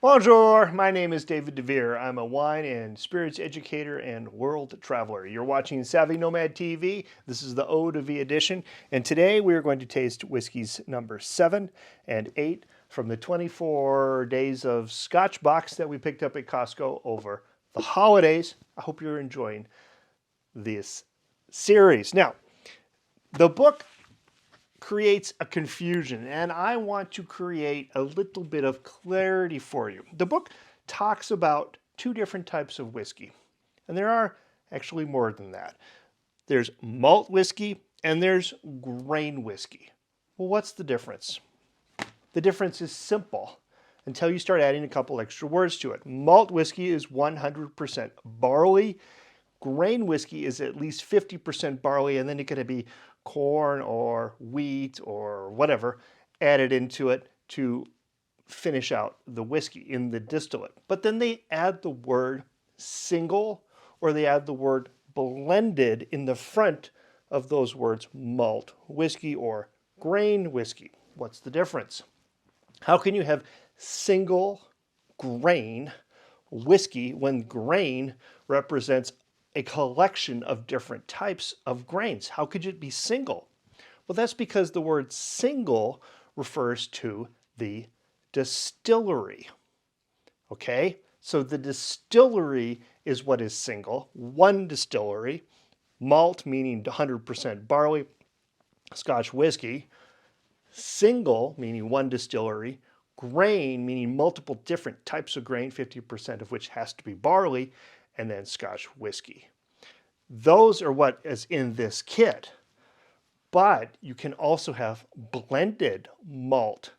Bonjour, my name is David DeVere. I'm a wine and spirits educator and world traveler. You're watching Savvy Nomad TV. This is the O to V edition, and today we are going to taste whiskeys number 7 and 8 from the 24 days of Scotch box that we picked up at Costco over the holidays. I hope you're enjoying this series. Now, the book creates a confusion, and I want to create a little bit of clarity for you. The book talks about 2 different types of whiskey, and there are actually more than that. There's malt whiskey and there's grain whiskey. Well, what's the difference? The difference is simple until you start adding a couple extra words to it. Malt whiskey is 100% barley. Grain whiskey is at least 50% barley, and then it could be corn or wheat or whatever added into it to finish out the whiskey in the distillate. But then they add the word single or they add the word blended in the front of those words, malt whiskey or grain whiskey. What's the difference? How can you have single grain whiskey when grain represents a collection of different types of grains? How could it be single? Well, that's because the word single refers to the distillery. Okay? So the distillery is what is single. One distillery. Malt meaning 100% barley. Scotch whiskey. Single meaning one distillery. Grain meaning multiple different types of grain, 50% of which has to be barley. And then Scotch whiskey. Those are what is in this kit. But you can also have blended malt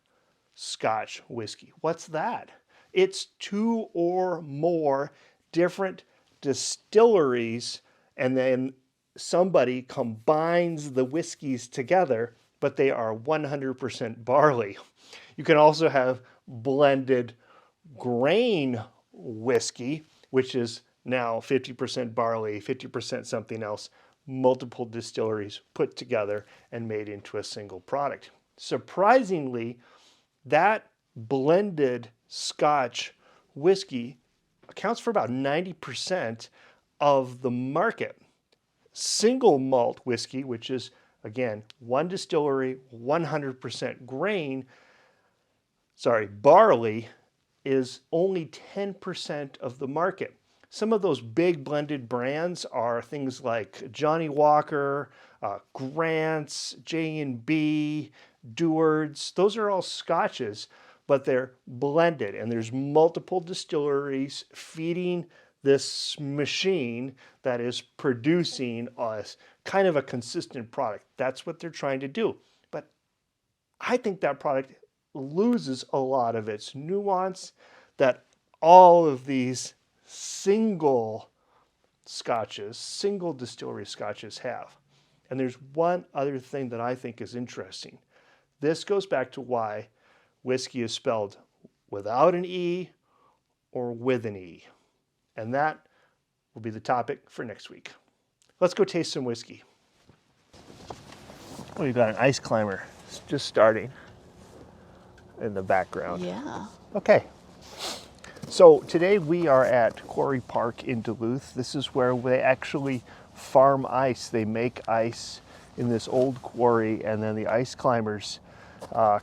Scotch whiskey. What's that? It's 2 or more different distilleries, and then somebody combines the whiskeys together, but they are 100% barley. You can also have blended grain whiskey, which is now 50% barley, 50% something else, multiple distilleries put together and made into a single product. Surprisingly, that blended Scotch whiskey accounts for about 90% of the market. Single malt whiskey, which is, again, one distillery, 100% barley, is only 10% of the market. Some of those big blended brands are things like Johnny Walker, Grant's, J&B, Dewards. Those are all Scotches, but they're blended, and there's multiple distilleries feeding this machine that is producing kind of a consistent product. That's what they're trying to do. But I think that product loses a lot of its nuance that all of these single scotches, single distillery scotches have. And there's one other thing that I think is interesting. This goes back to why whiskey is spelled without an E or with an E. And that will be the topic for next week. Let's go taste some whiskey. Oh, you got an ice climber just starting in the background. Yeah. Okay. So today we are at Quarry Park in Duluth. This is where they actually farm ice. They make ice in this old quarry, and then the ice climbers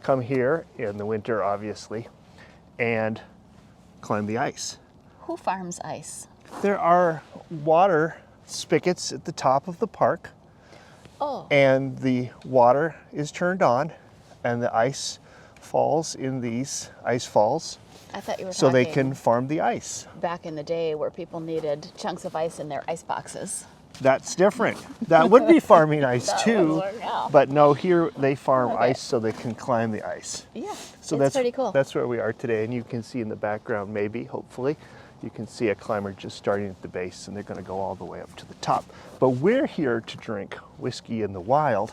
come here in the winter, obviously, and climb the ice. Who farms ice? There are water spigots at the top of the park. Oh. And the water is turned on, and the ice falls in these ice falls. I thought you were so talking they can farm the ice. back in the day where people needed chunks of ice in their ice boxes. That's different. That would be farming ice That too. would work, yeah. But no, here they farm Okay. ice so they can climb the ice. Yeah, So it's pretty cool. That's where we are today, and you can see in the background, maybe, hopefully, you can see a climber just starting at the base, and they're going to go all the way up to the top. But we're here to drink whiskey in the wild.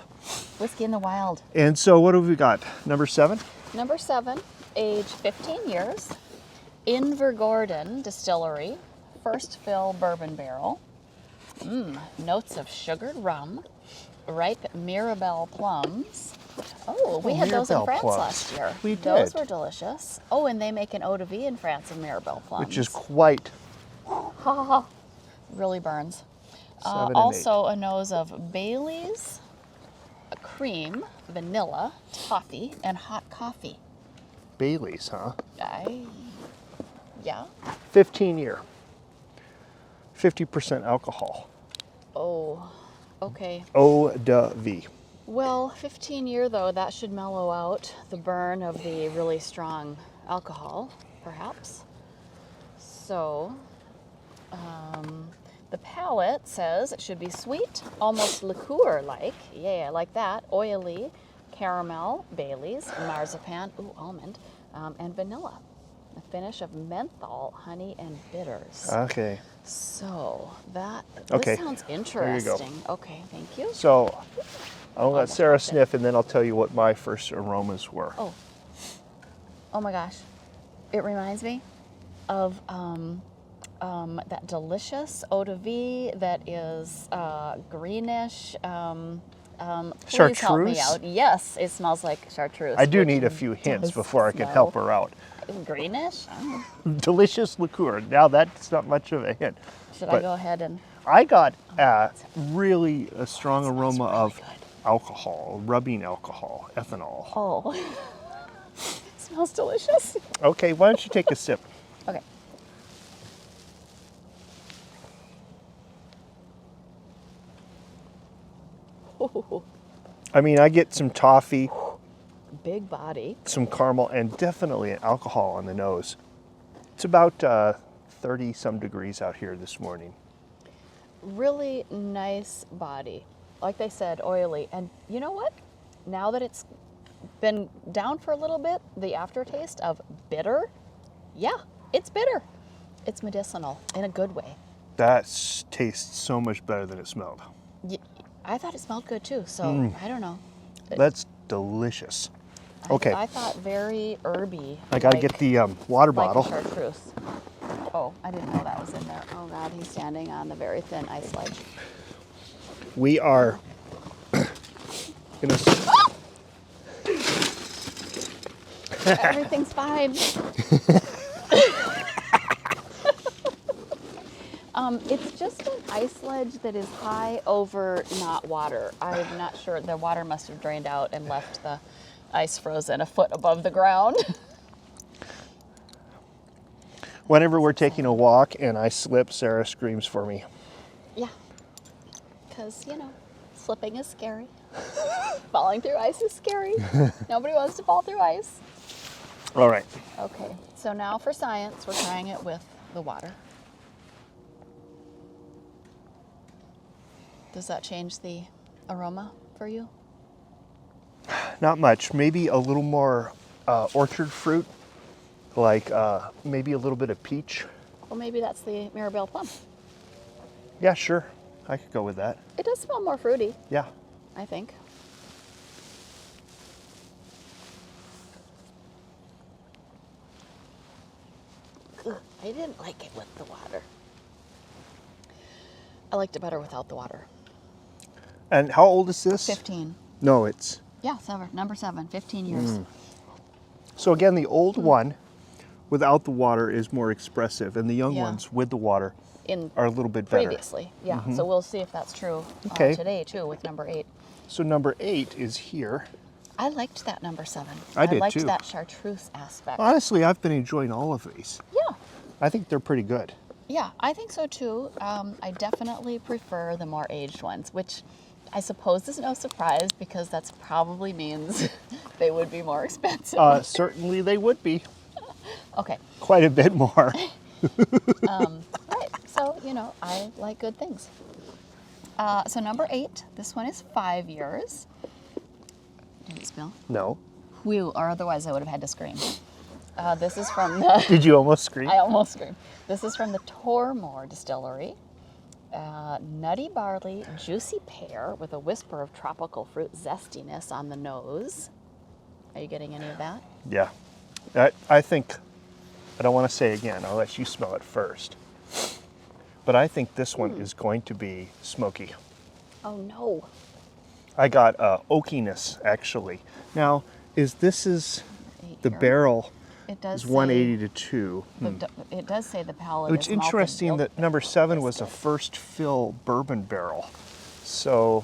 Whiskey in the wild. And so what have we got? Number 7? Number 7, age 15 years, Invergordon Distillery, first fill bourbon barrel. Notes of sugared rum, ripe Mirabelle plums, Oh, we had those in Mirabelle France plums. last year. We Those did. were delicious. Oh, and they make an eau de vie in France of Mirabelle plums. Which is quite really burns. 7 and 8. Also a nose of Bailey's, a cream, vanilla, toffee, and hot coffee. Bailey's, huh? Yeah. 15 year. 50% alcohol. Oh, okay. Eau de vie. Well, 15-year though, that should mellow out the burn of the really strong alcohol, perhaps. So, the palate says it should be sweet, almost liqueur-like. Yeah, I like that. Oily, caramel, Bailey's, marzipan, ooh, almond, and vanilla. A finish of menthol, honey, and bitters. Okay. So this Okay, sounds there you interesting. go. Okay, thank you. So I'll let Almost Sarah like it. sniff, and then I'll tell you what my first aromas were. Oh my gosh. It reminds me of that delicious eau de vie that is greenish. Please help me Chartreuse? out. Yes, it smells like chartreuse. I do which need a few hints does before I can smell help her out. Greenish? I don't know. Delicious liqueur. Now that's not much of a hint. Should I But go ahead and... I got really a strong aroma really of good. alcohol, rubbing alcohol, ethanol. Oh, it smells delicious. Okay, why don't you take a sip? Okay. Ooh, I mean, I get some toffee, big body. some caramel, and definitely an alcohol on the nose. It's about 30 some degrees out here this morning. Really nice body. Like they said, oily. And you know what? Now that it's been down for a little bit, the aftertaste of bitter, yeah, it's bitter. It's medicinal in a good way. That tastes so much better than it smelled. I thought it smelled good too, so I don't know. That's delicious. Okay, I thought very herby. I gotta get the water like bottle. chartreuse. Oh, I didn't know that was in there. Oh God, he's standing on the very thin ice ledge. We are in a... Everything's fine. It's just an ice ledge that is high over not water. I'm not sure. The water must have drained out and left the ice frozen a foot above the ground. Whenever we're taking a walk and I slip, Sarah screams for me. Yeah, because, you know, slipping is scary. Falling through ice is scary. Nobody wants to fall through ice. All right. Okay, so now for science, we're trying it with the water. Does that change the aroma for you? Not much. Maybe a little more orchard fruit, like maybe a little bit of peach. Well, maybe that's the Mirabelle plum. Yeah, sure. I could go with that. It does smell more fruity, Yeah. I think. Ugh, I didn't like it with the water. I liked it better without the water. And how old is this? 15. No, it's... Yeah, number 7, 15 years. So again, the old one without the water is more expressive, and the young Yeah. ones with the water In are a little bit better. previously, yeah. So we'll see if that's true Okay. today too with number 8. So number 8 is here. I liked that number 7. I did liked too. that chartreuse aspect. Honestly, I've been enjoying all of these. Yeah. I think they're pretty good. Yeah, I think so too. I definitely prefer the more aged ones, which I suppose is no surprise because that probably means they would be more expensive. Certainly they would be. Okay, Quite a bit more. right. So, you know, I like good things. So number 8, this one is 5 years. Did it spill? No. Whew, or otherwise I would have had to scream. This is from the... Did you almost scream? I almost screamed. This is from the Tormore Distillery. Nutty barley, juicy pear with a whisper of tropical fruit zestiness on the nose. Are you getting any of that? Yeah. I think, I don't want to say again, I'll let you smell it first. But I think this one is going to be smoky. Oh no. I got oakiness actually. Now, this is the Here. barrel It does is say 180 to 2. it does say the palate It's is malted interesting milk that number 7 was a biscuit. first fill bourbon barrel. So,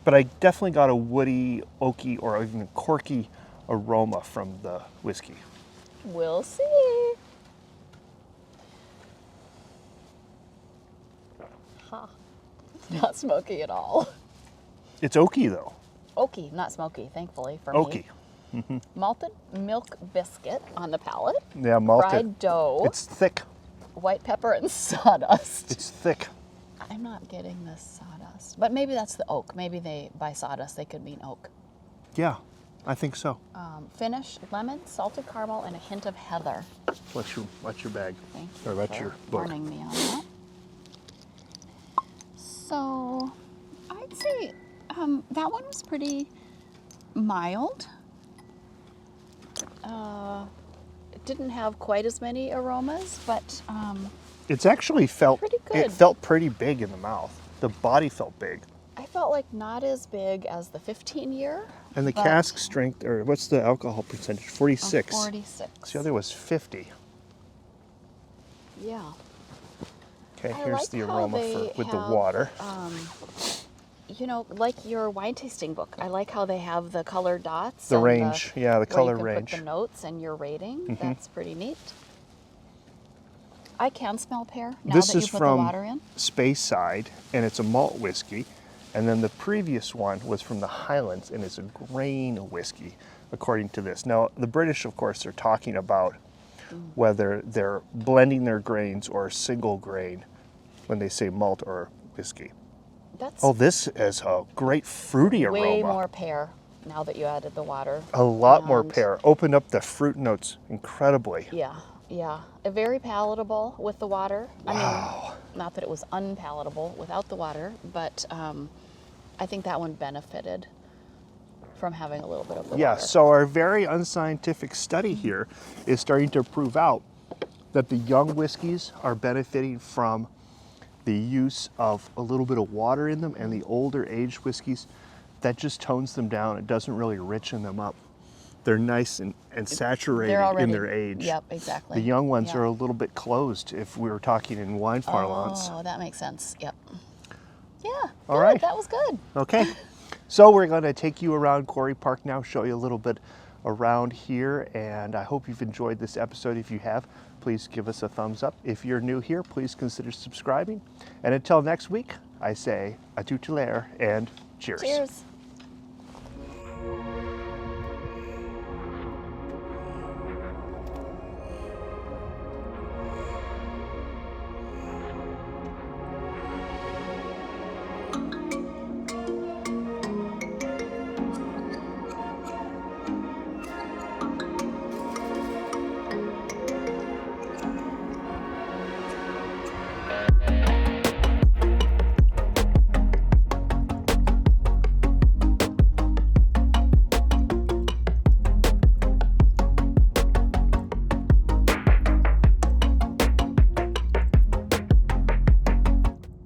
but I definitely got a woody, oaky, or even corky aroma from the whiskey. We'll see. Ha. Not smoky at all. It's oaky though. Oaky, not smoky, thankfully for Oaky. me. Malted milk biscuit on the palate. Yeah, malted. Fried dough. It's thick. White pepper and sawdust. It's thick. I'm not getting the sawdust, but maybe that's the oak. Maybe by sawdust they could mean oak. Yeah, I think so. Finish: lemon, salted caramel, and a hint of heather. What's your bag? Thank Or you what's for your book? warning me on that. So, I'd say that one was pretty mild. It didn't have quite as many aromas, but It's actually felt Pretty good. It felt pretty big in the mouth. The body felt big. I felt like not as big as the 15-year. And the cask strength, or what's the alcohol percentage? 46. 46. The other was 50. Yeah. Okay, I here's like the how aroma they with the have, water. You know, like your wine tasting book. I like how they have the color dots. The and range, yeah, the where color you can range. put the notes and your rating. That's pretty neat. I can smell pear now This that is you put the from water in. Speyside, and it's a malt whiskey. And then the previous one was from the Highlands, and it's a grain whiskey, according to this. Now, the British, of course, are talking about whether they're blending their grains or single grain when they say malt or whiskey. That's Oh, this is a great fruity aroma. way more pear now that you added the water. A lot more And pear. Opened up the fruit notes incredibly. Yeah, yeah. Very palatable with the water. Wow. I mean, not that it was unpalatable without the water, but I think that one benefited from having a little bit of the Yeah, water. so our very unscientific study here is starting to prove out that the young whiskeys are benefiting from the use of a little bit of water in them, and the older aged whiskeys, that just tones them down. It doesn't really richen them up. They're nice and saturated They're already, in their age. Yep, exactly. The young ones Yeah. are a little bit closed, if we were talking in wine parlance. Oh, that makes sense. Yep. Yeah. All good. right. That was good. Okay, so we're going to take you around Quarry Park now, show you a little bit around here, and I hope you've enjoyed this episode. If you have, please give us a thumbs up. If you're new here, please consider subscribing. And until next week, I say à tout à l'heure and cheers. Cheers.